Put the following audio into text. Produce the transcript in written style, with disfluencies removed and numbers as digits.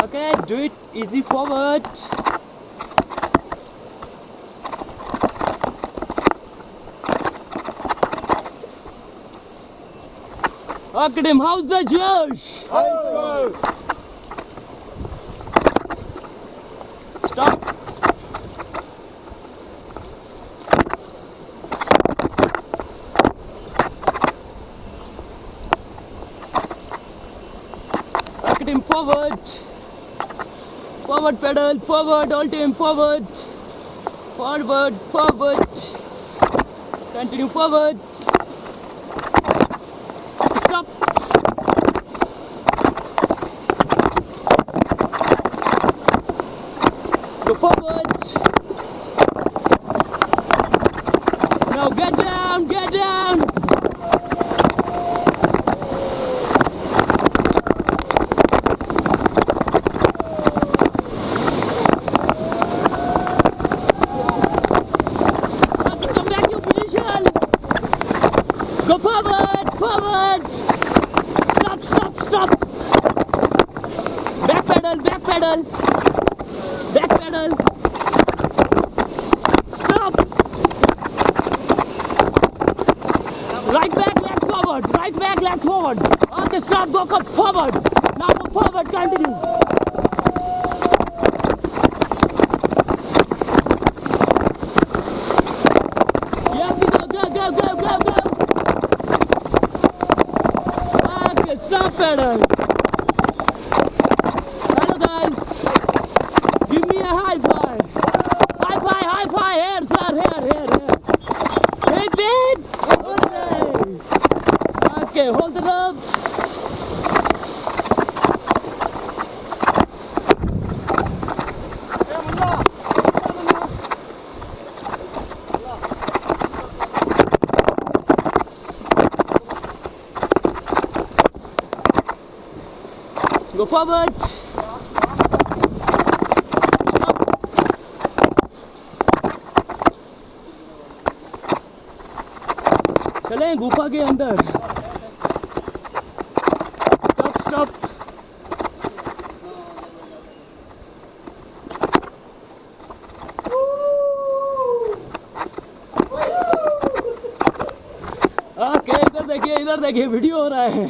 Okay, do it easy forward. Akadim, how's the Josh? Stop. Akadim, forward. Forward pedal, forward, all team forward. Forward, forward. Continue forward. Stop. Go forward. Now get down, get down. Come back your position. Go forward, forward. Stop, stop, stop. Back pedal, back pedal. Back pedal. Stop. Right back, left forward. Right back, left forward. Okay, stop, go come forward. Now go forward, continue. Yeah, go, go, go, go, go. Okay, stop pedal. Hello guys. Give me a high five. High five, high five. Here, sir, here. Hey, babe. Okay, hold it up. Go forward. चलें गुफा के अंदर. Stop, stop. Okay, इधर देखिए video हो रहा है.